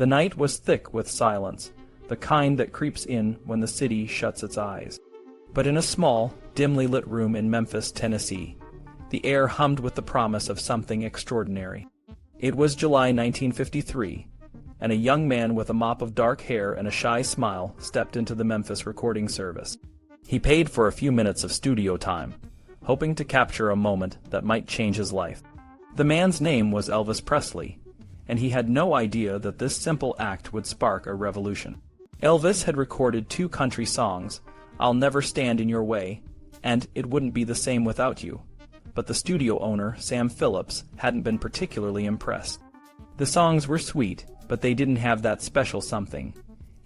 The night was thick with silence, the kind that creeps in when the city shuts its eyes. But in a small, dimly lit room in Memphis, Tennessee, the air hummed with the promise of something extraordinary. It was July 1953, and a young man with a mop of dark hair and a shy smile stepped into the Memphis Recording Service. He paid for a few minutes of studio time, hoping to capture a moment that might change his life. The man's name was Elvis Presley, and he had no idea that this simple act would spark a revolution. Elvis had recorded 2 country songs, I'll Never Stand in Your Way, and It Wouldn't Be the Same Without You, but the studio owner, Sam Phillips, hadn't been particularly impressed. The songs were sweet, but they didn't have that special something.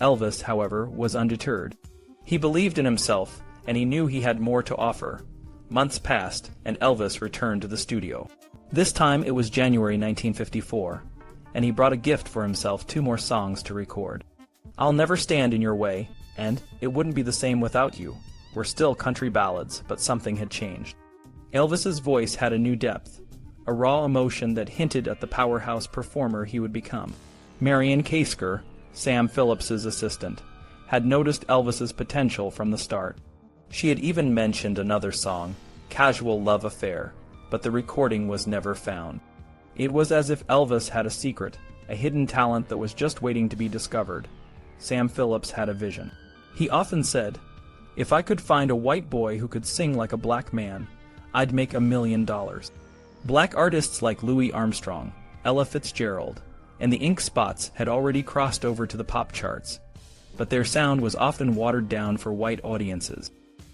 Elvis, however, was undeterred. He believed in himself, and he knew he had more to offer. Months passed, and Elvis returned to the studio. This time it was January 1954, and he brought a gift for himself, 2 more songs to record. I'll Never Stand in Your Way, and It Wouldn't Be the Same Without You were still country ballads, but something had changed. Elvis's voice had a new depth, a raw emotion that hinted at the powerhouse performer he would become. Marion Kasker, Sam Phillips's assistant, had noticed Elvis's potential from the start. She had even mentioned another song, Casual Love Affair, but the recording was never found. It was as if Elvis had a secret, a hidden talent that was just waiting to be discovered. Sam Phillips had a vision. He often said, "If I could find a white boy who could sing like a black man, I'd make $1 million." Black artists like Louis Armstrong, Ella Fitzgerald, and the Ink Spots had already crossed over to the pop charts, but their sound was often watered down for white audiences.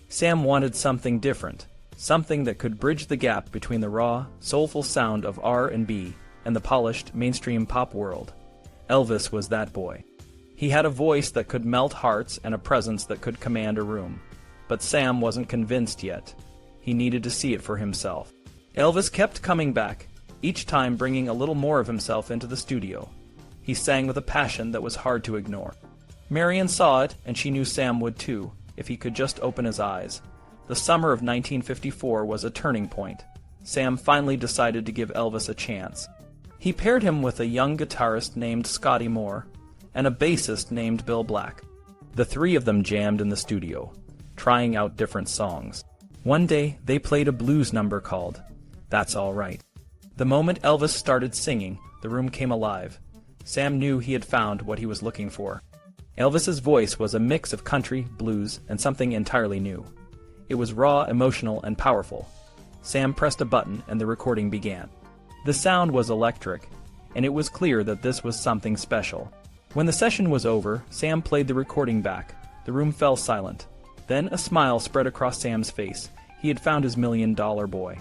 Sam wanted something different, something that could bridge the gap between the raw, soulful sound of R&B and the polished, mainstream pop world. Elvis was that boy. He had a voice that could melt hearts and a presence that could command a room. But Sam wasn't convinced yet. He needed to see it for himself. Elvis kept coming back, each time bringing a little more of himself into the studio. He sang with a passion that was hard to ignore. Marion saw it, and she knew Sam would too, if he could just open his eyes. The summer of 1954 was a turning point. Sam finally decided to give Elvis a chance. He paired him with a young guitarist named Scotty and a bassist named Bill Black. The 3 of them jammed in the studio, trying out different songs. One day, they played a blues number called That's All Right. The moment Elvis started singing, the room came alive. Sam knew he had found what he was looking for. Elvis's voice was a mix of country, blues, and something entirely new. It was raw, emotional, and powerful. Sam pressed a button, and the recording began. The sound was electric, and it was clear that this was something special. When the session was over, Sam played the recording back. The room fell silent. Then a smile spread across Sam's face. He had found his $1 million boy.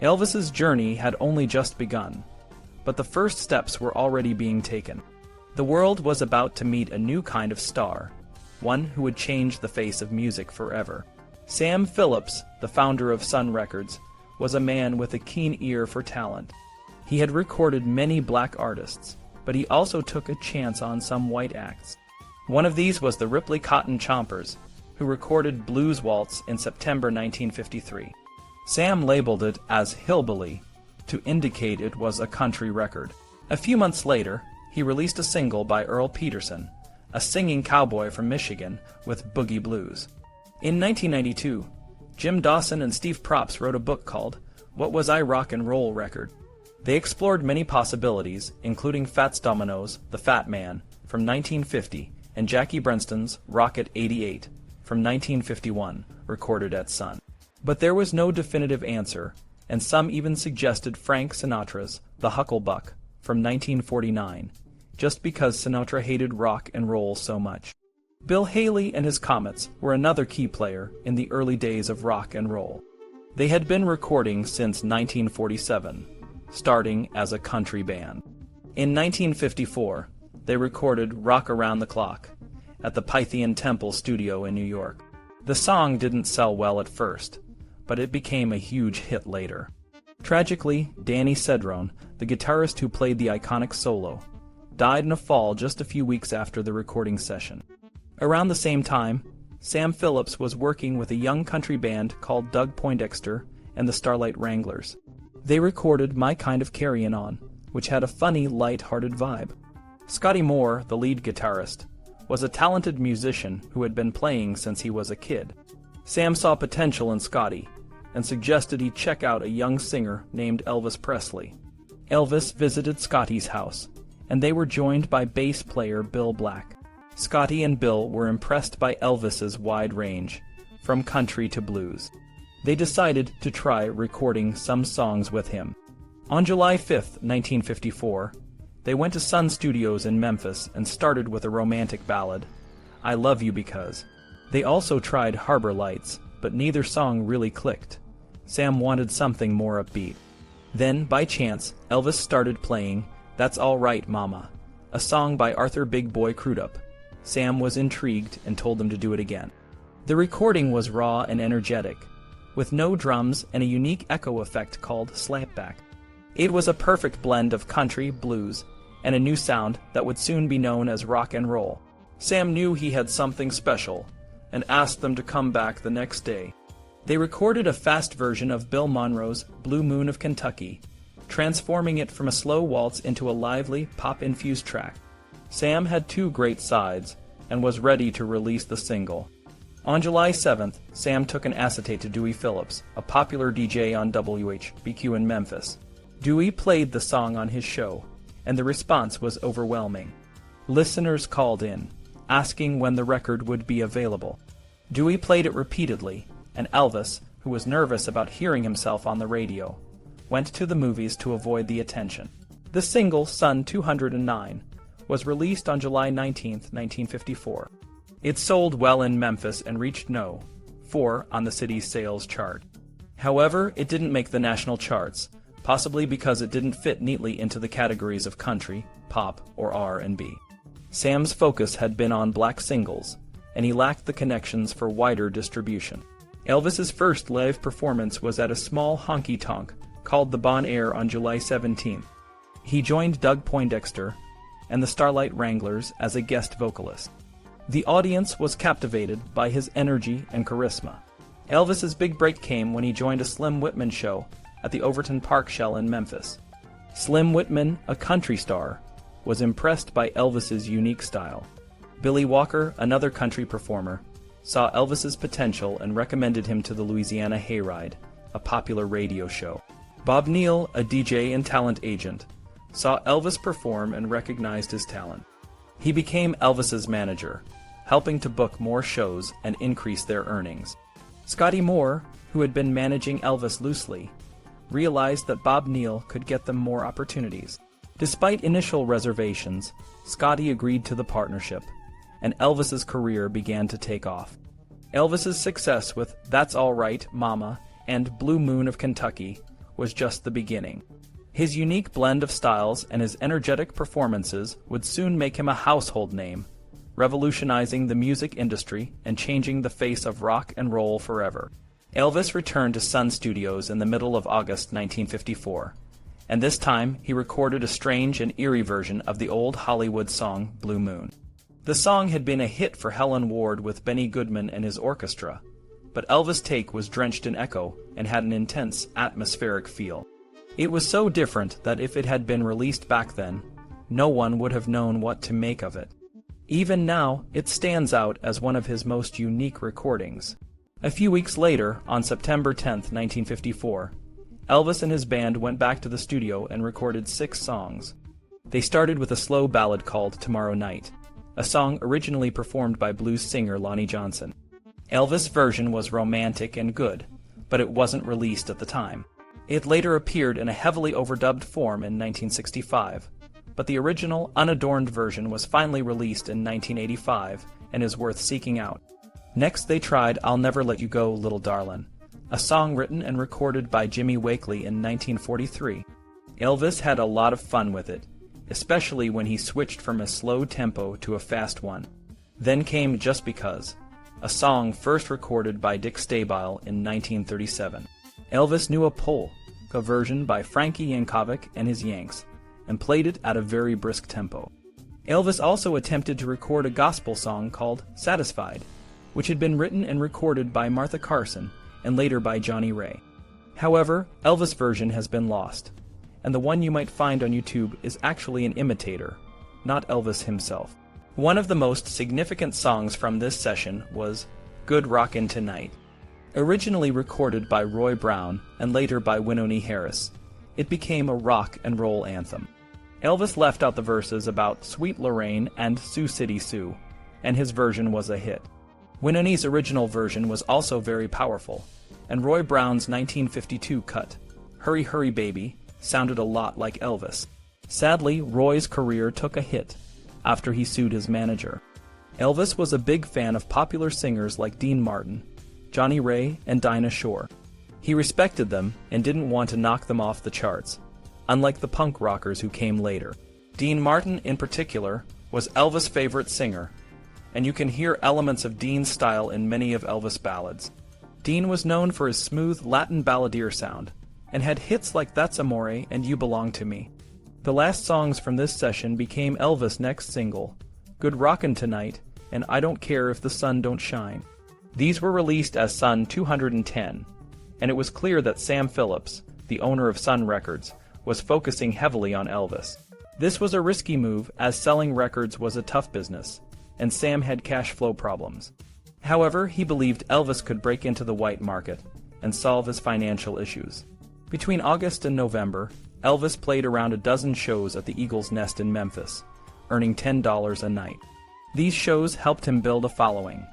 Elvis's journey had only just begun, but the first steps were already being taken. The world was about to meet a new kind of star, one who would change the face of music forever. Sam Phillips, the founder of Sun Records, was a man with a keen ear for talent. He had recorded many black artists, but he also took a chance on some white acts. One of these was the Ripley Cotton Chompers, who recorded Blues Waltz in September 1953. Sam labeled it as Hillbilly to indicate it was a country record. A few months later, he released a single by Earl Peterson, a singing cowboy from Michigan with boogie blues. In 1992, Jim Dawson and Steve Props wrote a book called What Was I Rock and Roll Record? They explored many possibilities, including Fats Domino's The Fat Man from 1950 and Jackie Brenston's Rocket 88 from 1951, recorded at Sun. But there was no definitive answer, and some even suggested Frank Sinatra's The Hucklebuck from 1949, just because Sinatra hated rock and roll so much. Bill Haley and his Comets were another key player in the early days of rock and roll. They had been recording since 1947, starting as a country band. In 1954, they recorded Rock Around the Clock at the Pythian Temple studio in New York. The song didn't sell well at first, but it became a huge hit later. Tragically, Danny Cedrone, the guitarist who played the iconic solo, died in a fall just a few weeks after the recording session. Around the same time, Sam Phillips was working with a young country band called Doug Poindexter and the Starlight Wranglers. They recorded My Kind of Carryin' On, which had a funny, light-hearted vibe. Scotty Moore, the lead guitarist, was a talented musician who had been playing since he was a kid. Sam saw potential in Scotty and suggested he check out a young singer named Elvis Presley. Elvis visited Scotty's house, and they were joined by bass player Bill Black. Scotty and Bill were impressed by Elvis's wide range, from country to blues. They decided to try recording some songs with him. On July 5, 1954, they went to Sun Studios in Memphis and started with a romantic ballad, I Love You Because. They also tried Harbor Lights, but neither song really clicked. Sam wanted something more upbeat. Then, by chance, Elvis started playing That's All Right, Mama, a song by Arthur Big Boy Crudup. Sam was intrigued and told them to do it again. The recording was raw and energetic, with no drums and a unique echo effect called slapback. It was a perfect blend of country, blues, and a new sound that would soon be known as rock and roll. Sam knew he had something special and asked them to come back the next day. They recorded a fast version of Bill Monroe's Blue Moon of Kentucky, transforming it from a slow waltz into a lively, pop-infused track. Sam had two great sides and was ready to release the single. On July 7th, Sam took an acetate to Dewey Phillips, a popular DJ on WHBQ in Memphis. Dewey played the song on his show, and the response was overwhelming. Listeners called in, asking when the record would be available. Dewey played it repeatedly, and Elvis, who was nervous about hearing himself on the radio, went to the movies to avoid the attention. The single, Sun 209, was released on July 19, 1954. It sold well in Memphis and reached No. 4 on the city's sales chart. However, it didn't make the national charts, possibly because it didn't fit neatly into the categories of country, pop, or R&B. Sam's focus had been on black singles, and he lacked the connections for wider distribution. Elvis's first live performance was at a small honky-tonk called the Bon Air on July 17th. He joined Doug Poindexter and the Starlight Wranglers as a guest vocalist. The audience was captivated by his energy and charisma. Elvis's big break came when he joined a Slim Whitman show at the Overton Park Shell in Memphis. Slim Whitman, a country star, was impressed by Elvis's unique style. Billy Walker, another country performer, saw Elvis's potential and recommended him to the Louisiana Hayride, a popular radio show. Bob Neal, a DJ and talent agent, saw Elvis perform and recognized his talent. He became Elvis's manager, helping to book more shows and increase their earnings. Scotty Moore, who had been managing Elvis loosely, realized that Bob Neal could get them more opportunities. Despite initial reservations, Scotty agreed to the partnership, and Elvis's career began to take off. Elvis's success with That's All Right, Mama, and Blue Moon of Kentucky was just the beginning. His unique blend of styles and his energetic performances would soon make him a household name, revolutionizing the music industry and changing the face of rock and roll forever. Elvis returned to Sun Studios in the middle of August 1954, and this time he recorded a strange and eerie version of the old Hollywood song Blue Moon. The song had been a hit for Helen Ward with Benny Goodman and his orchestra, but Elvis' take was drenched in echo and had an intense, atmospheric feel. It was so different that if it had been released back then, no one would have known what to make of it. Even now, it stands out as one of his most unique recordings. A few weeks later, on September 10, 1954, Elvis and his band went back to the studio and recorded 6 songs. They started with a slow ballad called Tomorrow Night, a song originally performed by blues singer Lonnie Johnson. Elvis' version was romantic and good, but it wasn't released at the time. It later appeared in a heavily overdubbed form in 1965, but the original, unadorned version was finally released in 1985 and is worth seeking out. Next they tried I'll Never Let You Go, Little Darlin', a song written and recorded by Jimmy Wakely in 1943. Elvis had a lot of fun with it, especially when he switched from a slow tempo to a fast one. Then came Just Because, a song first recorded by Dick Stabile in 1937. Elvis knew a polka version by Frankie Yankovic and his Yanks, and played it at a very brisk tempo. Elvis also attempted to record a gospel song called Satisfied, which had been written and recorded by Martha Carson and later by Johnny Ray. However, Elvis' version has been lost, and the one you might find on YouTube is actually an imitator, not Elvis himself. One of the most significant songs from this session was Good Rockin' Tonight. Originally recorded by Roy Brown and later by Wynonie Harris, it became a rock and roll anthem. Elvis left out the verses about Sweet Lorraine and Sioux City Sue, and his version was a hit. Wynonie's original version was also very powerful, and Roy Brown's 1952 cut, Hurry Hurry Baby, sounded a lot like Elvis. Sadly, Roy's career took a hit after he sued his manager. Elvis was a big fan of popular singers like Dean Martin, Johnny Ray, and Dinah Shore. He respected them and didn't want to knock them off the charts, unlike the punk rockers who came later. Dean Martin, in particular, was Elvis' favorite singer, and you can hear elements of Dean's style in many of Elvis' ballads. Dean was known for his smooth Latin balladeer sound, and had hits like That's Amore and You Belong to Me. The last songs from this session became Elvis' next single, Good Rockin' Tonight and I Don't Care If the Sun Don't Shine. These were released as Sun 210, and it was clear that Sam Phillips, the owner of Sun Records, was focusing heavily on Elvis. This was a risky move, as selling records was a tough business, and Sam had cash flow problems. However, he believed Elvis could break into the white market and solve his financial issues. Between August and November, Elvis played around a dozen shows at the Eagle's Nest in Memphis, earning $10 a night. These shows helped him build a following,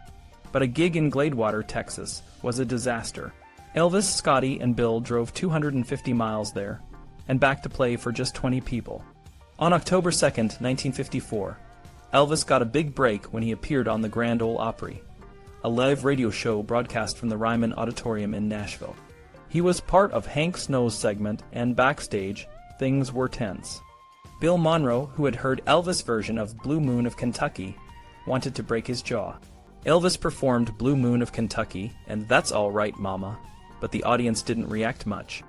but a gig in Gladewater, Texas, was a disaster. Elvis, Scotty, and Bill drove 250 miles there, and back to play for just 20 people. On October 2, 1954, Elvis got a big break when he appeared on the Grand Ole Opry, a live radio show broadcast from the Ryman Auditorium in Nashville. He was part of Hank Snow's segment, and backstage, things were tense. Bill Monroe, who had heard Elvis' version of Blue Moon of Kentucky, wanted to break his jaw. Elvis performed Blue Moon of Kentucky and That's All Right Mama, but the audience didn't react much.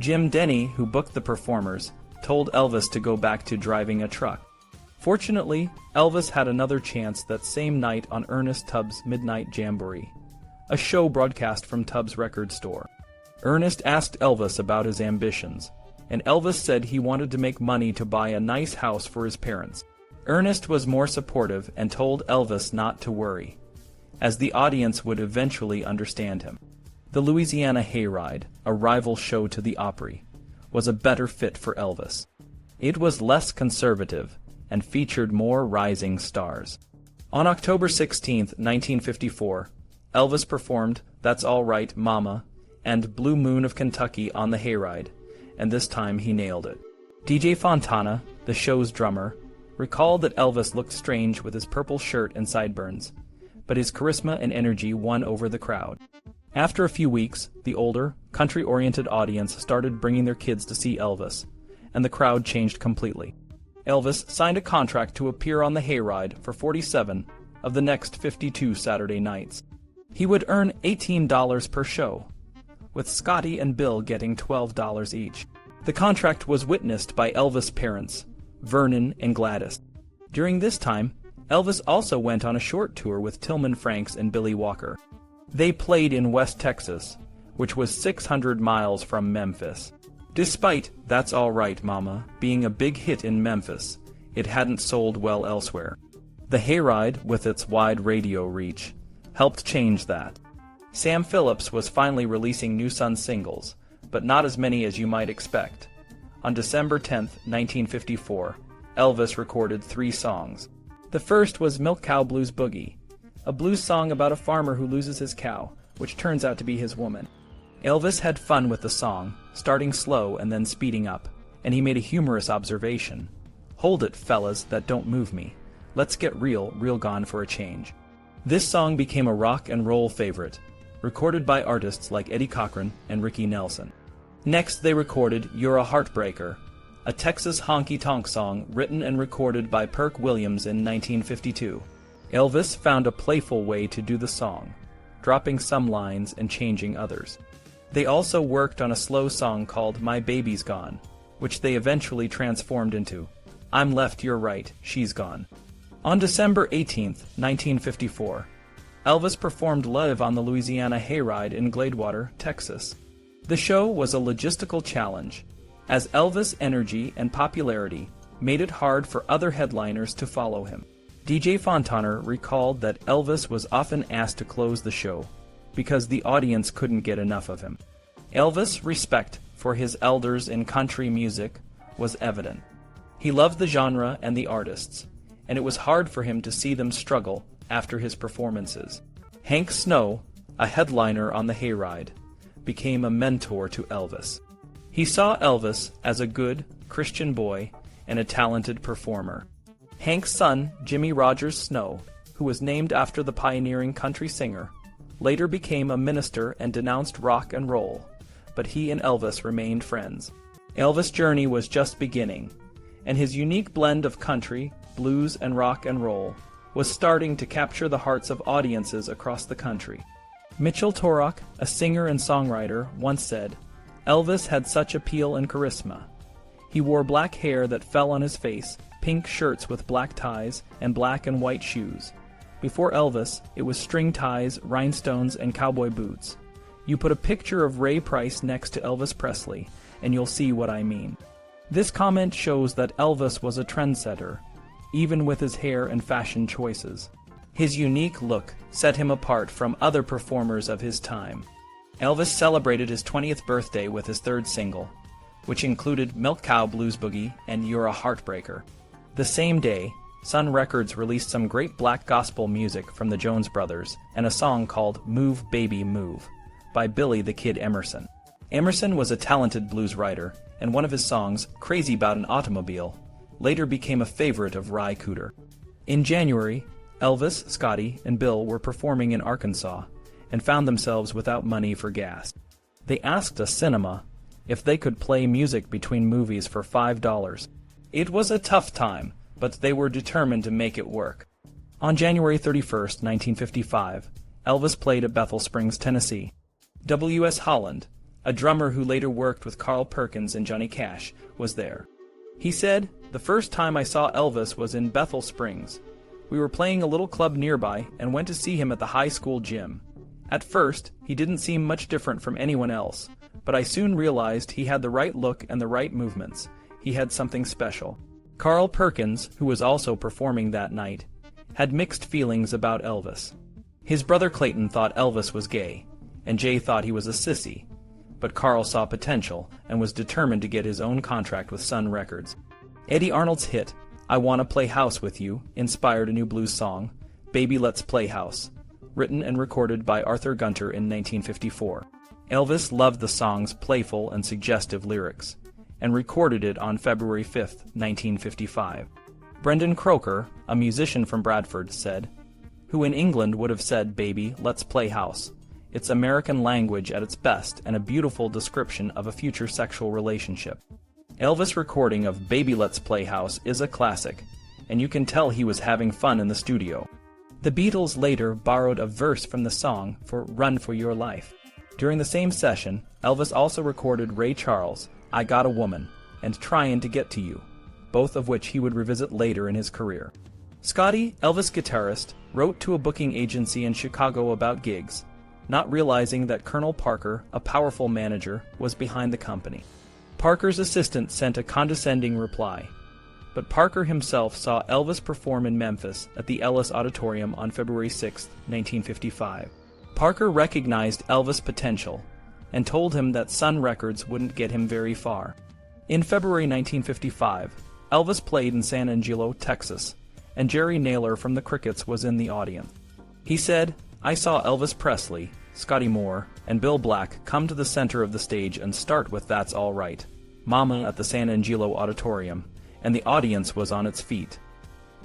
Jim Denny, who booked the performers, told Elvis to go back to driving a truck. Fortunately, Elvis had another chance that same night on Ernest Tubbs' Midnight Jamboree, a show broadcast from Tubbs' record store. Ernest asked Elvis about his ambitions, and Elvis said he wanted to make money to buy a nice house for his parents. Ernest was more supportive and told Elvis not to worry, as the audience would eventually understand him. The Louisiana Hayride, a rival show to the Opry, was a better fit for Elvis. It was less conservative and featured more rising stars. On October 16, 1954, Elvis performed That's All Right Mama and Blue Moon of Kentucky on the Hayride, and this time he nailed it. DJ Fontana, the show's drummer, recalled that Elvis looked strange with his purple shirt and sideburns, but his charisma and energy won over the crowd. After a few weeks, the older, country-oriented audience started bringing their kids to see Elvis, and the crowd changed completely. Elvis signed a contract to appear on the Hayride for 47 of the next 52 Saturday nights. He would earn $18 per show, with Scotty and Bill getting $12 each. The contract was witnessed by Elvis' parents, Vernon and Gladys. During this time, Elvis also went on a short tour with Tillman Franks and Billy Walker. They played in West Texas, which was 600 miles from Memphis. Despite That's All Right Mama being a big hit in Memphis, it hadn't sold well elsewhere. The Hayride, with its wide radio reach, helped change that. Sam Phillips was finally releasing new Sun singles, but not as many as you might expect. On December 10, 1954, Elvis recorded 3 songs. The first was Milk Cow Blues Boogie, a blues song about a farmer who loses his cow, which turns out to be his woman. Elvis had fun with the song, starting slow and then speeding up, and he made a humorous observation. "Hold it, fellas, that don't move me. Let's get real gone for a change." This song became a rock and roll favorite, recorded by artists like Eddie Cochran and Ricky Nelson. Next, they recorded You're a Heartbreaker, a Texas honky-tonk song written and recorded by Perk Williams in 1952. Elvis found a playful way to do the song, dropping some lines and changing others. They also worked on a slow song called My Baby's Gone, which they eventually transformed into I'm Left, You're Right, She's Gone. On December 18, 1954, Elvis performed live on the Louisiana Hayride in Gladewater, Texas. The show was a logistical challenge, as Elvis' energy and popularity made it hard for other headliners to follow him. DJ Fontana recalled that Elvis was often asked to close the show because the audience couldn't get enough of him. Elvis' respect for his elders in country music was evident. He loved the genre and the artists, and it was hard for him to see them struggle after his performances. Hank Snow, a headliner on the Hayride, became a mentor to Elvis. He saw Elvis as a good Christian boy and a talented performer. Hank's son, Jimmy Rogers Snow, who was named after the pioneering country singer, later became a minister and denounced rock and roll, but he and Elvis remained friends. Elvis' journey was just beginning, and his unique blend of country, blues, and rock and roll was starting to capture the hearts of audiences across the country. Mitchell Torok, a singer and songwriter, once said, "Elvis had such appeal and charisma. He wore black hair that fell on his face, pink shirts with black ties, and black and white shoes. Before Elvis, it was string ties, rhinestones, and cowboy boots. You put a picture of Ray Price next to Elvis Presley, and you'll see what I mean." This comment shows that Elvis was a trendsetter, even with his hair and fashion choices. His unique look set him apart from other performers of his time. Elvis celebrated his 20th birthday with his third single, which included Milk Cow Blues Boogie and You're a Heartbreaker. The same day, Sun Records released some great black gospel music from the Jones Brothers and a song called Move Baby Move by Billy the Kid Emerson. Emerson was a talented blues writer, and one of his songs, Crazy About an Automobile, later became a favorite of Ry Cooder. In January, Elvis, Scotty, and Bill were performing in Arkansas and found themselves without money for gas. They asked a cinema if they could play music between movies for $5. It was a tough time, but they were determined to make it work. On January 31st, 1955, Elvis played at Bethel Springs, Tennessee. W.S. Holland, a drummer who later worked with Carl Perkins and Johnny Cash, was there. He said, "The first time I saw Elvis was in Bethel Springs. We were playing a little club nearby and went to see him at the high school gym. At first, he didn't seem much different from anyone else, but I soon realized he had the right look and the right movements. He had something special." Carl Perkins, who was also performing that night, had mixed feelings about Elvis. His brother Clayton thought Elvis was gay, and Jay thought he was a sissy, but Carl saw potential and was determined to get his own contract with Sun Records. Eddie Arnold's hit, I Wanna Play House with You, inspired a new blues song, Baby Let's Play House, written and recorded by Arthur Gunter in 1954. Elvis loved the song's playful and suggestive lyrics, and recorded it on February 5, 1955. Brendan Croker, a musician from Bradford, said, "Who in England would have said, 'Baby, let's play house'? It's American language at its best and a beautiful description of a future sexual relationship." Elvis' recording of Baby Let's Play House is a classic, and you can tell he was having fun in the studio. The Beatles later borrowed a verse from the song for Run for Your Life. During the same session, Elvis also recorded Ray Charles' I Got a Woman and Tryin' to Get to You, both of which he would revisit later in his career. Scotty, Elvis' guitarist, wrote to a booking agency in Chicago about gigs, not realizing that Colonel Parker, a powerful manager, was behind the company. Parker's assistant sent a condescending reply, but Parker himself saw Elvis perform in Memphis at the Ellis Auditorium on February 6, 1955. Parker recognized Elvis' potential and told him that Sun Records wouldn't get him very far. In February 1955, Elvis played in San Angelo, Texas, and Jerry Naylor from the Crickets was in the audience. He said, "I saw Elvis Presley, Scotty Moore, and Bill Black come to the center of the stage and start with That's All Right, Mama at the San Angelo Auditorium, and the audience was on its feet.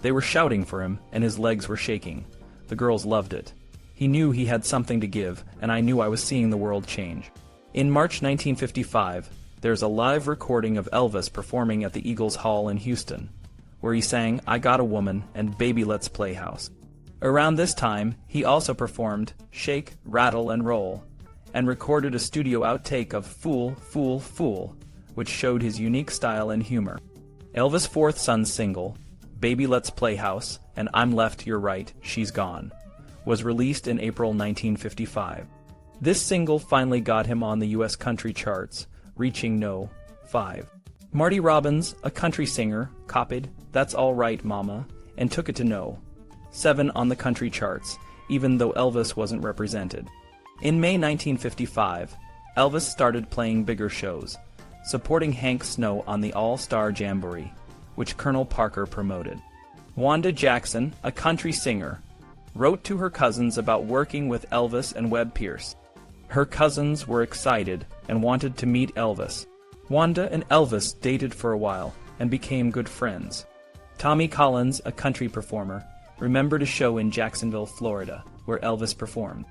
They were shouting for him, and his legs were shaking. The girls loved it. He knew he had something to give, and I knew I was seeing the world change." In March 1955, there's a live recording of Elvis performing at the Eagles Hall in Houston, where he sang I Got a Woman and Baby Let's Play House. Around this time, he also performed Shake, Rattle, and Roll, and recorded a studio outtake of Fool, Fool, Fool, which showed his unique style and humor. Elvis' fourth son's single, Baby Let's Play House and I'm Left, You're Right, She's Gone, was released in April 1955. This single finally got him on the U.S. country charts, reaching No. 5. Marty Robbins, a country singer, copied "That's All Right, Mama" and took it to No. 7 on the country charts, even though Elvis wasn't represented. In May 1955, Elvis started playing bigger shows, supporting Hank Snow on the All-Star Jamboree, which Colonel Parker promoted. Wanda Jackson, a country singer, wrote to her cousins about working with Elvis and Webb Pierce. Her cousins were excited and wanted to meet Elvis. Wanda and Elvis dated for a while and became good friends. Tommy Collins, a country performer, remembered a show in Jacksonville, Florida, where Elvis performed.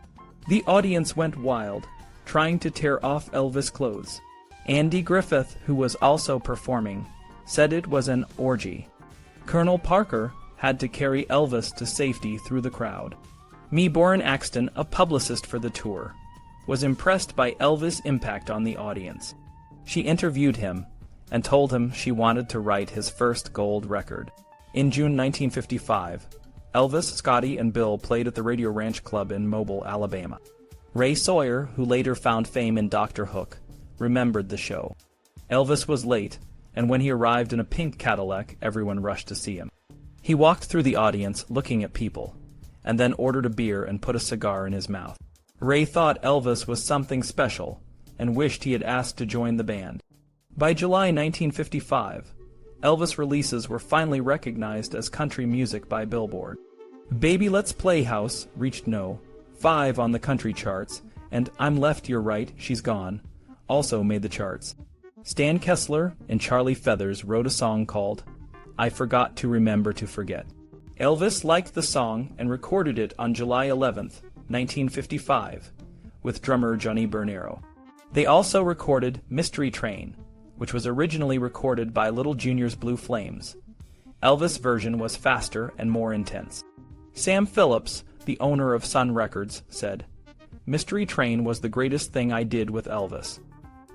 The audience went wild, trying to tear off Elvis' clothes. Andy Griffith, who was also performing, said it was an orgy. Colonel Parker had to carry Elvis to safety through the crowd. Meebourne Axton, a publicist for the tour, was impressed by Elvis' impact on the audience. She interviewed him and told him she wanted to write his first gold record. In June 1955, Elvis, Scotty, and Bill played at the Radio Ranch Club in Mobile, Alabama. Ray Sawyer, who later found fame in Dr. Hook, remembered the show. Elvis was late, and when he arrived in a pink Cadillac, everyone rushed to see him. He walked through the audience looking at people, and then ordered a beer and put a cigar in his mouth. Ray thought Elvis was something special, and wished he had asked to join the band. By July 1955, Elvis releases were finally recognized as country music by Billboard. Baby Let's Play House reached No. 5 on the country charts, and I'm Left You're Right, She's Gone also made the charts. Stan Kessler and Charlie Feathers wrote a song called I Forgot to Remember to Forget. Elvis liked the song and recorded it on July 11, 1955, with drummer Johnny Bernero. They also recorded Mystery Train, which was originally recorded by Little Junior's Blue Flames. Elvis' version was faster and more intense. Sam Phillips, the owner of Sun Records, said, "Mystery Train was the greatest thing I did with Elvis."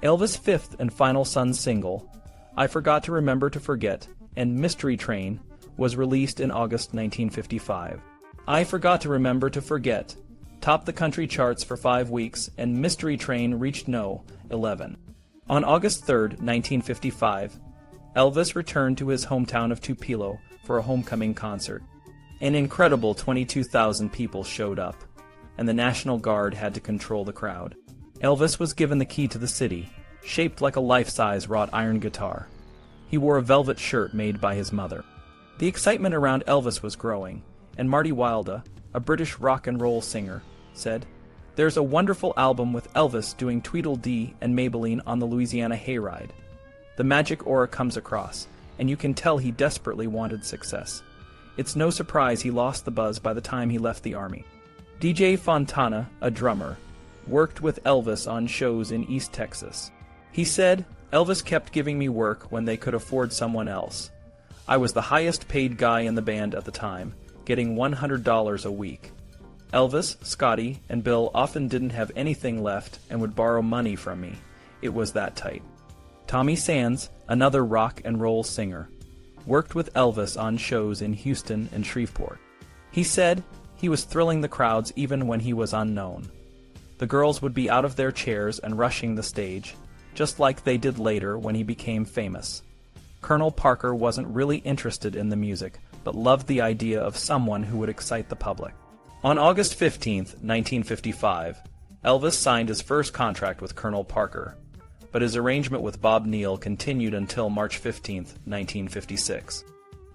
Elvis' fifth and final son single, I Forgot to Remember to Forget, and Mystery Train, was released in August 1955. I Forgot to Remember to Forget topped the country charts for 5 weeks, and Mystery Train reached No. 11. On August 3, 1955, Elvis returned to his hometown of Tupelo for a homecoming concert. An incredible 22,000 people showed up, and the National Guard had to control the crowd. Elvis was given the key to the city, shaped like a life-size wrought iron guitar. He wore a velvet shirt made by his mother. The excitement around Elvis was growing, and Marty Wilder, a British rock and roll singer, said, "There's a wonderful album with Elvis doing Tweedledee and Maybelline on the Louisiana Hayride. The magic aura comes across, and you can tell he desperately wanted success. It's no surprise he lost the buzz by the time he left the army." DJ Fontana, a drummer, worked with Elvis on shows in East Texas. He said, "Elvis kept giving me work when they could afford someone else. I was the highest paid guy in the band at the time, getting $100 a week. Elvis, Scotty, and Bill often didn't have anything left and would borrow money from me. It was that tight." Tommy Sands, another rock and roll singer, worked with Elvis on shows in Houston and Shreveport. He said he was thrilling the crowds even when he was unknown. The girls would be out of their chairs and rushing the stage, just like they did later when he became famous. Colonel Parker wasn't really interested in the music, but loved the idea of someone who would excite the public. On August 15, 1955, Elvis signed his first contract with Colonel Parker, but his arrangement with Bob Neal continued until March 15, 1956.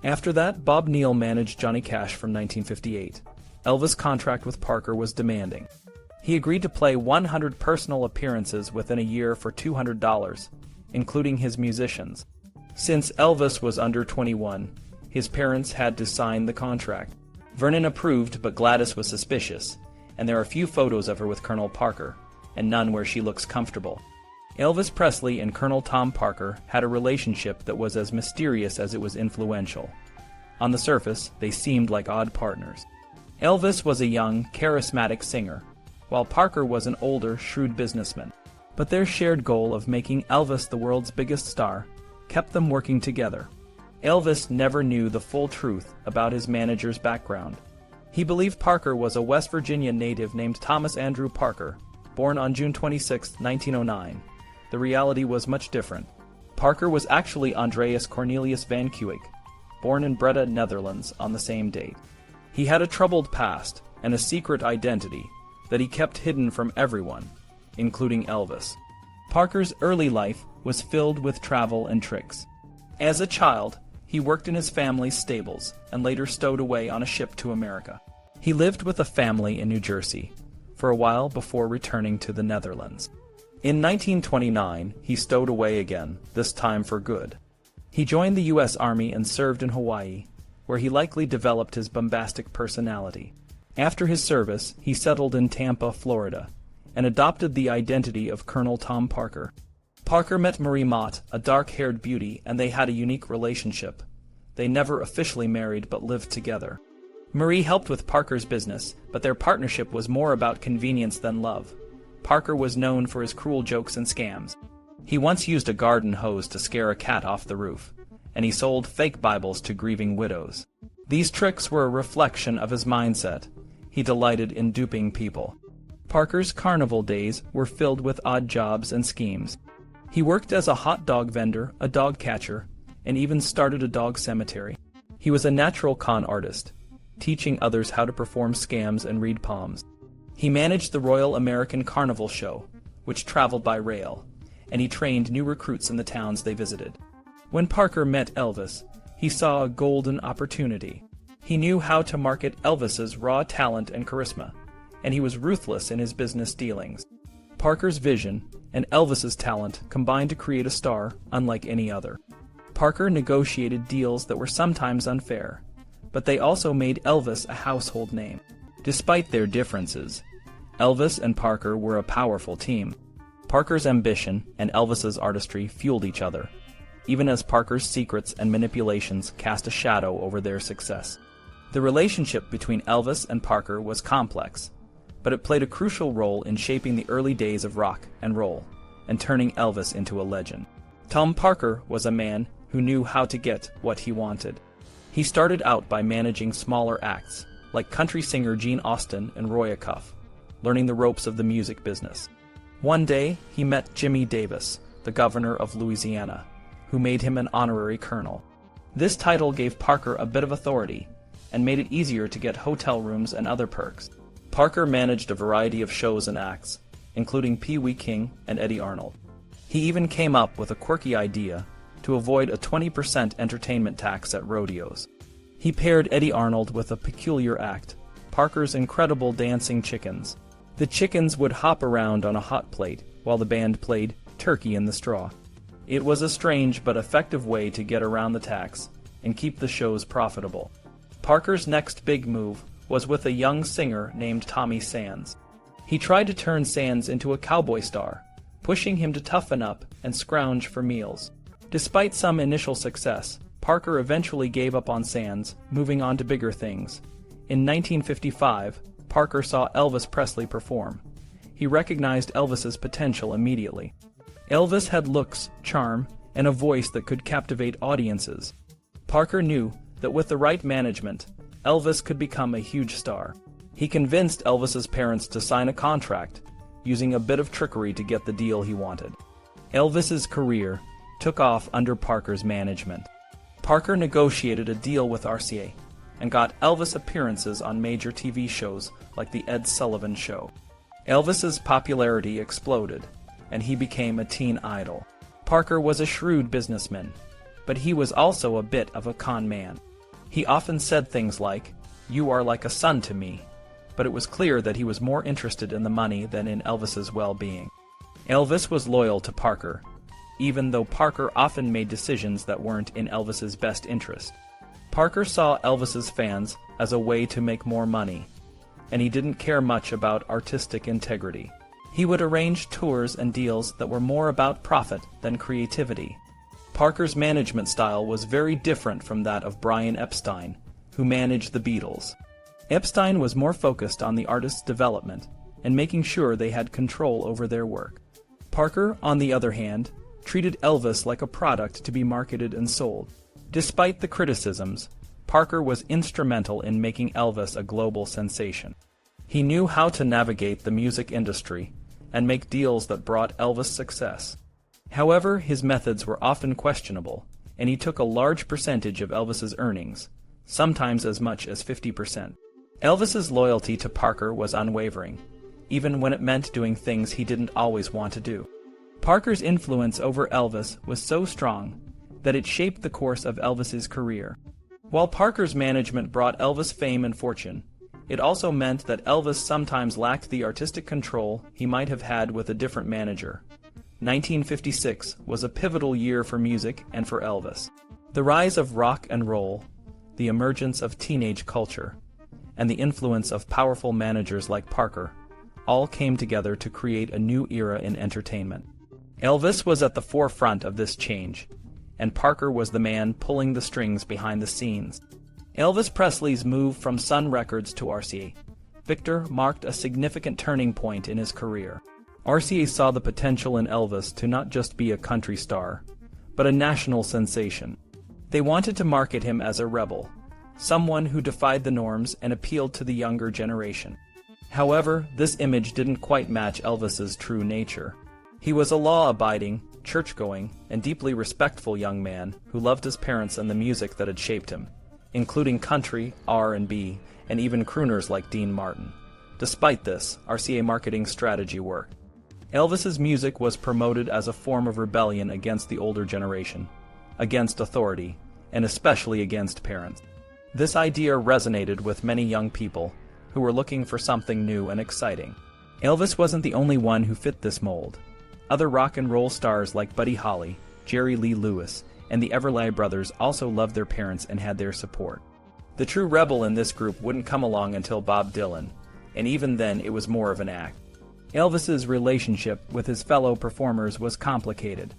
After that, Bob Neal managed Johnny Cash from 1958. Elvis' contract with Parker was demanding. He agreed to play 100 personal appearances within a year for $200, including his musicians. Since Elvis was under 21, his parents had to sign the contract. Vernon approved, but Gladys was suspicious, and there are few photos of her with Colonel Parker, and none where she looks comfortable. Elvis Presley and Colonel Tom Parker had a relationship that was as mysterious as it was influential. On the surface, they seemed like odd partners. Elvis was a young, charismatic singer, while Parker was an older, shrewd businessman. But their shared goal of making Elvis the world's biggest star kept them working together. Elvis never knew the full truth about his manager's background. He believed Parker was a West Virginia native named Thomas Andrew Parker, born on June 26, 1909. The reality was much different. Parker was actually Andreas Cornelius van Kuijk, born in Breda, Netherlands, on the same date. He had a troubled past and a secret identity that he kept hidden from everyone, including Elvis. Parker's early life was filled with travel and tricks. As a child, he worked in his family's stables and later stowed away on a ship to America. He lived with a family in New Jersey for a while before returning to the Netherlands. In 1929, he stowed away again, this time for good. He joined the U.S. Army and served in Hawaii, where he likely developed his bombastic personality. After his service, he settled in Tampa, Florida, and adopted the identity of Colonel Tom Parker. Parker met Marie Mott, a dark-haired beauty, and they had a unique relationship. They never officially married but lived together. Marie helped with Parker's business, but their partnership was more about convenience than love. Parker was known for his cruel jokes and scams. He once used a garden hose to scare a cat off the roof, and he sold fake Bibles to grieving widows. These tricks were a reflection of his mindset. He delighted in duping people. Parker's carnival days were filled with odd jobs and schemes. He worked as a hot dog vendor, a dog catcher, and even started a dog cemetery. He was a natural con artist, teaching others how to perform scams and read palms. He managed the Royal American Carnival Show, which traveled by rail, and he trained new recruits in the towns they visited. When Parker met Elvis, he saw a golden opportunity. He knew how to market Elvis's raw talent and charisma, and he was ruthless in his business dealings. Parker's vision and Elvis's talent combined to create a star unlike any other. Parker negotiated deals that were sometimes unfair, but they also made Elvis a household name. Despite their differences, Elvis and Parker were a powerful team. Parker's ambition and Elvis's artistry fueled each other, even as Parker's secrets and manipulations cast a shadow over their success. The relationship between Elvis and Parker was complex, but it played a crucial role in shaping the early days of rock and roll and turning Elvis into a legend. Tom Parker was a man who knew how to get what he wanted. He started out by managing smaller acts, like country singer Gene Austin and Roy Acuff, learning the ropes of the music business. One day, he met Jimmy Davis, the governor of Louisiana, who made him an honorary colonel. This title gave Parker a bit of authority and made it easier to get hotel rooms and other perks. Parker managed a variety of shows and acts, including Pee Wee King and Eddie Arnold. He even came up with a quirky idea to avoid a 20% entertainment tax at rodeos. He paired Eddie Arnold with a peculiar act, Parker's Incredible Dancing Chickens. The chickens would hop around on a hot plate while the band played Turkey in the Straw. It was a strange but effective way to get around the tax and keep the shows profitable. Parker's next big move was with a young singer named Tommy Sands. He tried to turn Sands into a cowboy star, pushing him to toughen up and scrounge for meals. Despite some initial success, Parker eventually gave up on Sands, moving on to bigger things. In 1955, Parker saw Elvis Presley perform. He recognized Elvis's potential immediately. Elvis had looks, charm, and a voice that could captivate audiences. Parker knew that with the right management, Elvis could become a huge star. He convinced Elvis's parents to sign a contract, using a bit of trickery to get the deal he wanted. Elvis's career took off under Parker's management. Parker negotiated a deal with RCA and got Elvis appearances on major TV shows like The Ed Sullivan Show. Elvis's popularity exploded, and he became a teen idol. Parker was a shrewd businessman, but he was also a bit of a con man. He often said things like, "You are like a son to me," but it was clear that he was more interested in the money than in Elvis's well-being. Elvis was loyal to Parker, even though Parker often made decisions that weren't in Elvis's best interest. Parker saw Elvis's fans as a way to make more money, and he didn't care much about artistic integrity. He would arrange tours and deals that were more about profit than creativity. Parker's management style was very different from that of Brian Epstein, who managed the Beatles. Epstein was more focused on the artist's development and making sure they had control over their work. Parker, on the other hand, treated Elvis like a product to be marketed and sold. Despite the criticisms, Parker was instrumental in making Elvis a global sensation. He knew how to navigate the music industry and make deals that brought Elvis success. However, his methods were often questionable, and he took a large percentage of Elvis's earnings, sometimes as much as 50%. Elvis's loyalty to Parker was unwavering, even when it meant doing things he didn't always want to do. Parker's influence over Elvis was so strong that it shaped the course of Elvis's career. While Parker's management brought Elvis fame and fortune, it also meant that Elvis sometimes lacked the artistic control he might have had with a different manager. 1956 was a pivotal year for music and for Elvis. The rise of rock and roll, the emergence of teenage culture, and the influence of powerful managers like Parker all came together to create a new era in entertainment. Elvis was at the forefront of this change, and Parker was the man pulling the strings behind the scenes. Elvis Presley's move from Sun Records to RCA Victor marked a significant turning point in his career. RCA saw the potential in Elvis to not just be a country star, but a national sensation. They wanted to market him as a rebel, someone who defied the norms and appealed to the younger generation. However, this image didn't quite match Elvis's true nature. He was a law-abiding, church-going, and deeply respectful young man who loved his parents and the music that had shaped him, including country, R&B, and even crooners like Dean Martin. Despite this, RCA marketing strategy worked. Elvis's music was promoted as a form of rebellion against the older generation, against authority, and especially against parents. This idea resonated with many young people who were looking for something new and exciting. Elvis wasn't the only one who fit this mold. Other rock and roll stars like Buddy Holly, Jerry Lee Lewis, and the Everly Brothers also loved their parents and had their support. The true rebel in this group wouldn't come along until Bob Dylan, and even then it was more of an act. Elvis's relationship with his fellow performers was complicated.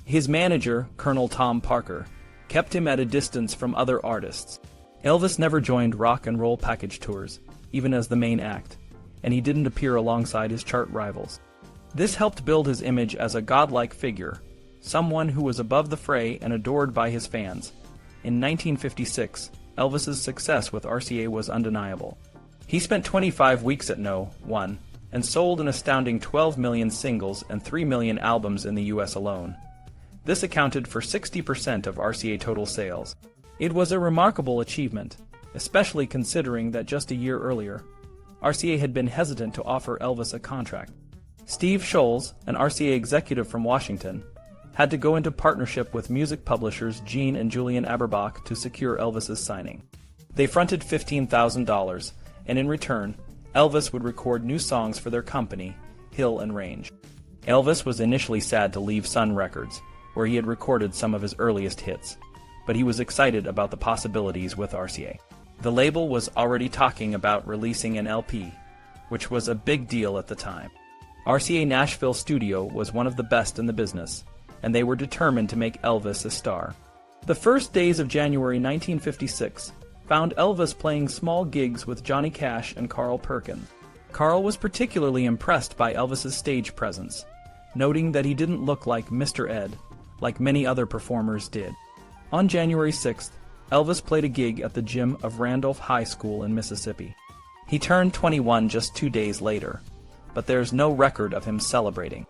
His manager, Colonel Tom Parker, kept him at a distance from other artists. Elvis never joined rock and roll package tours, even as the main act, and he didn't appear alongside his chart rivals. This helped build his image as a godlike figure, someone who was above the fray and adored by his fans. In 1956, Elvis's success with RCA was undeniable. He spent 25 weeks at No. 1 and sold an astounding 12 million singles and 3 million albums in the US alone. This accounted for 60% of RCA total sales. It was a remarkable achievement, especially considering that just a year earlier, RCA had been hesitant to offer Elvis a contract. Steve Scholes, an RCA executive from Washington, had to go into partnership with music publishers Gene and Julian Aberbach to secure Elvis's signing. They fronted $15,000, and in return, Elvis would record new songs for their company, Hill and Range. Elvis was initially sad to leave Sun Records, where he had recorded some of his earliest hits, but he was excited about the possibilities with RCA. The label was already talking about releasing an LP, which was a big deal at the time. RCA Nashville studio was one of the best in the business, and they were determined to make Elvis a star. The first days of January 1956 found Elvis playing small gigs with Johnny Cash and Carl Perkins. Carl was particularly impressed by Elvis's stage presence, noting that he didn't look like Mr. Ed, like many other performers did. On January 6th, Elvis played a gig at the gym of Randolph High School in Mississippi. He turned 21 just 2 days later, but there's no record of him celebrating.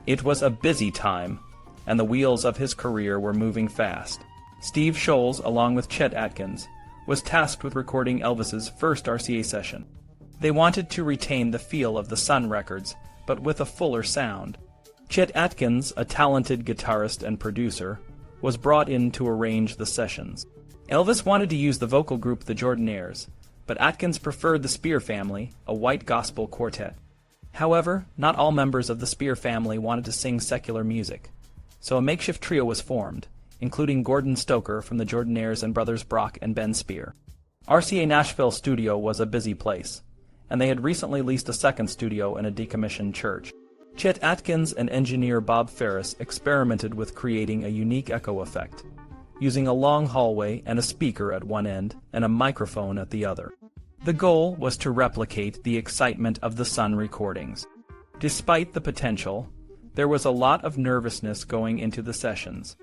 It was a busy time, and the wheels of his career were moving fast. Steve Scholes, along with Chet Atkins, was tasked with recording Elvis's first RCA session. They wanted to retain the feel of the Sun Records, but with a fuller sound. Chet Atkins, a talented guitarist and producer, was brought in to arrange the sessions. Elvis wanted to use the vocal group the Jordanaires, but Atkins preferred the Spear Family, a white gospel quartet. However, not all members of the Spear family wanted to sing secular music, so a makeshift trio was formed, including Gordon Stoker from the Jordanaires and brothers Brock and Ben Spear. RCA Nashville studio was a busy place, and they had recently leased a second studio in a decommissioned church. Chet Atkins and engineer Bob Ferris experimented with creating a unique echo effect, using a long hallway and a speaker at one end and a microphone at the other. The goal was to replicate the excitement of the Sun recordings. Despite the potential, there was a lot of nervousness going into the sessions.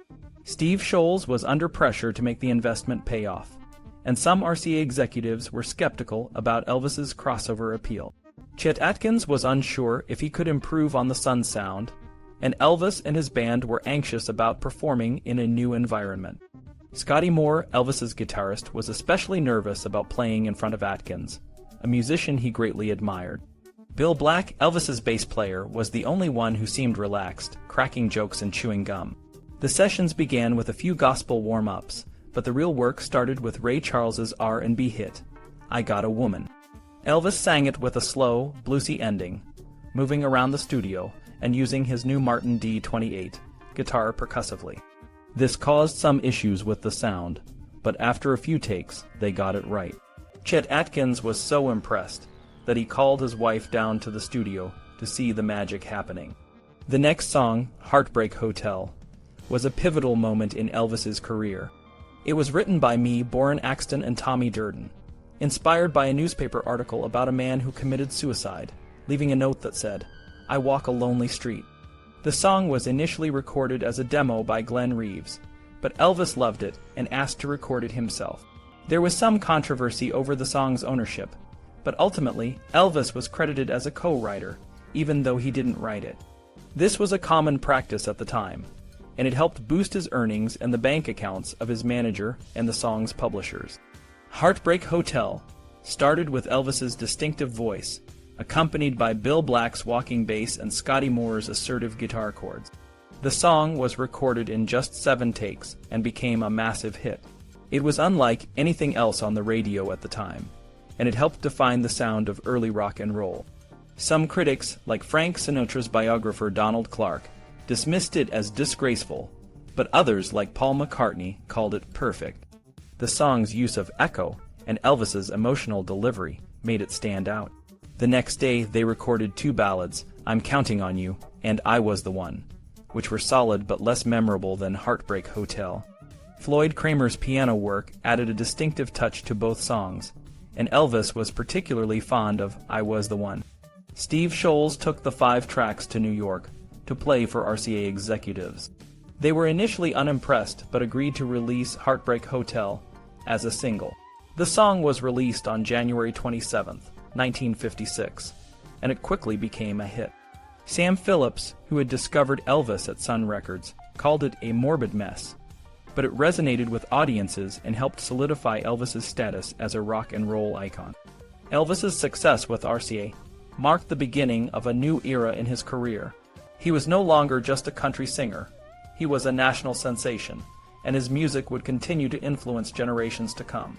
Steve Scholes was under pressure to make the investment pay off, and some RCA executives were skeptical about Elvis's crossover appeal. Chet Atkins was unsure if he could improve on the Sun sound, and Elvis and his band were anxious about performing in a new environment. Scotty Moore, Elvis's guitarist, was especially nervous about playing in front of Atkins, a musician he greatly admired. Bill Black, Elvis's bass player, was the only one who seemed relaxed, cracking jokes and chewing gum. The sessions began with a few gospel warm-ups, but the real work started with Ray Charles's R&B hit, I Got a Woman. Elvis sang it with a slow, bluesy ending, moving around the studio and using his new Martin D28 guitar percussively. This caused some issues with the sound, but after a few takes, they got it right. Chet Atkins was so impressed that he called his wife down to the studio to see the magic happening. The next song, Heartbreak Hotel, was a pivotal moment in Elvis's career. It was written by me, Boren Axton, and Tommy Durden, inspired by a newspaper article about a man who committed suicide, leaving a note that said, I walk a lonely street. The song was initially recorded as a demo by Glenn Reeves, but Elvis loved it and asked to record it himself. There was some controversy over the song's ownership, but ultimately Elvis was credited as a co-writer, even though he didn't write it. This was a common practice at the time, and it helped boost his earnings and the bank accounts of his manager and the song's publishers. Heartbreak Hotel started with Elvis's distinctive voice, accompanied by Bill Black's walking bass and Scotty Moore's assertive guitar chords. The song was recorded in just 7 takes and became a massive hit. It was unlike anything else on the radio at the time, and it helped define the sound of early rock and roll. Some critics, like Frank Sinatra's biographer Donald Clark, dismissed it as disgraceful, but others, like Paul McCartney, called it perfect. The song's use of echo and Elvis's emotional delivery made it stand out. The next day, they recorded 2 ballads, I'm Counting on You and I Was the One, which were solid but less memorable than Heartbreak Hotel. Floyd Kramer's piano work added a distinctive touch to both songs, and Elvis was particularly fond of I Was the One. Steve Scholes took the 5 tracks to New York to play for RCA executives. They were initially unimpressed but agreed to release Heartbreak Hotel as a single. The song was released on January 27, 1956, and it quickly became a hit. Sam Phillips, who had discovered Elvis at Sun Records, called it a morbid mess, but it resonated with audiences and helped solidify Elvis's status as a rock and roll icon. Elvis's success with RCA marked the beginning of a new era in his career. He was no longer just a country singer. He was a national sensation, and his music would continue to influence generations to come.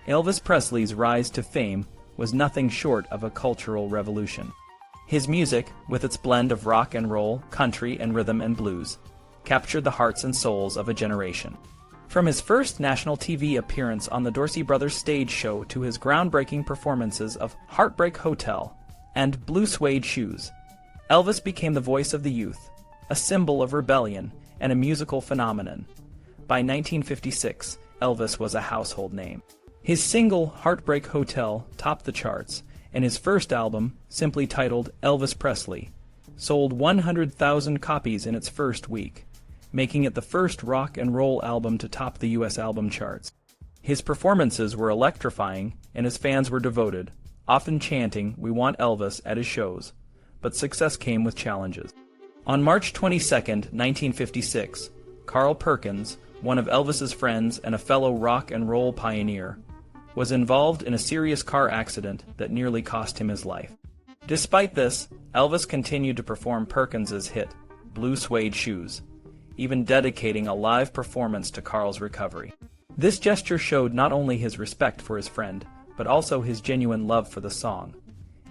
Elvis Presley's rise to fame was nothing short of a cultural revolution. His music, with its blend of rock and roll, country, and rhythm and blues, captured the hearts and souls of a generation. From his first national TV appearance on the Dorsey Brothers stage show to his groundbreaking performances of Heartbreak Hotel and Blue Suede Shoes, Elvis became the voice of the youth, a symbol of rebellion, and a musical phenomenon. By 1956, Elvis was a household name. His single Heartbreak Hotel topped the charts, and his first album, simply titled Elvis Presley, sold 100,000 copies in its first week, making it the first rock and roll album to top the U.S. album charts. His performances were electrifying, and his fans were devoted, often chanting, "We want Elvis," at his shows, but success came with challenges. On March 22, 1956, Carl Perkins, one of Elvis's friends and a fellow rock and roll pioneer, was involved in a serious car accident that nearly cost him his life. Despite this, Elvis continued to perform Perkins's hit, Blue Suede Shoes, even dedicating a live performance to Carl's recovery. This gesture showed not only his respect for his friend, but also his genuine love for the song.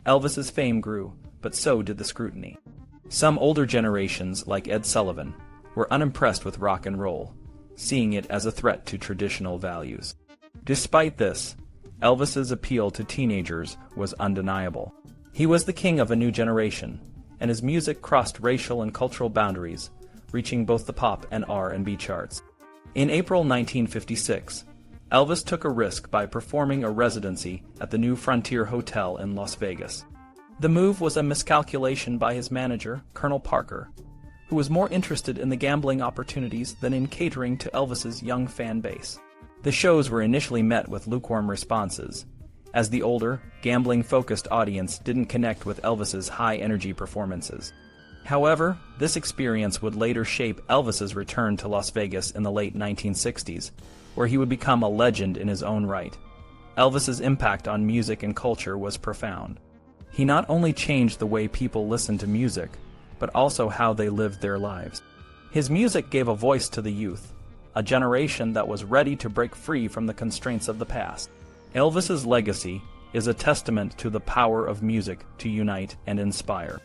Elvis's fame grew, but so did the scrutiny. Some older generations, like Ed Sullivan, were unimpressed with rock and roll, seeing it as a threat to traditional values. Despite this, Elvis's appeal to teenagers was undeniable. He was the king of a new generation, and his music crossed racial and cultural boundaries, reaching both the pop and R&B charts. In April 1956, Elvis took a risk by performing a residency at the New Frontier Hotel in Las Vegas. The move was a miscalculation by his manager, Colonel Parker, who was more interested in the gambling opportunities than in catering to Elvis's young fan base. The shows were initially met with lukewarm responses, as the older, gambling-focused audience didn't connect with Elvis's high-energy performances. However, this experience would later shape Elvis's return to Las Vegas in the late 1960s, where he would become a legend in his own right. Elvis's impact on music and culture was profound. He not only changed the way people listened to music, but also how they lived their lives. His music gave a voice to the youth, a generation that was ready to break free from the constraints of the past. Elvis's legacy is a testament to the power of music to unite and inspire.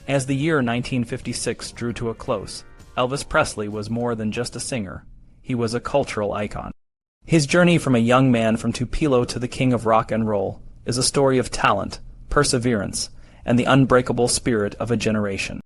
As the year 1956 drew to a close, Elvis Presley was more than just a singer. He was a cultural icon. His journey from a young man from Tupelo to the king of rock and roll is a story of talent, perseverance, and the unbreakable spirit of a generation.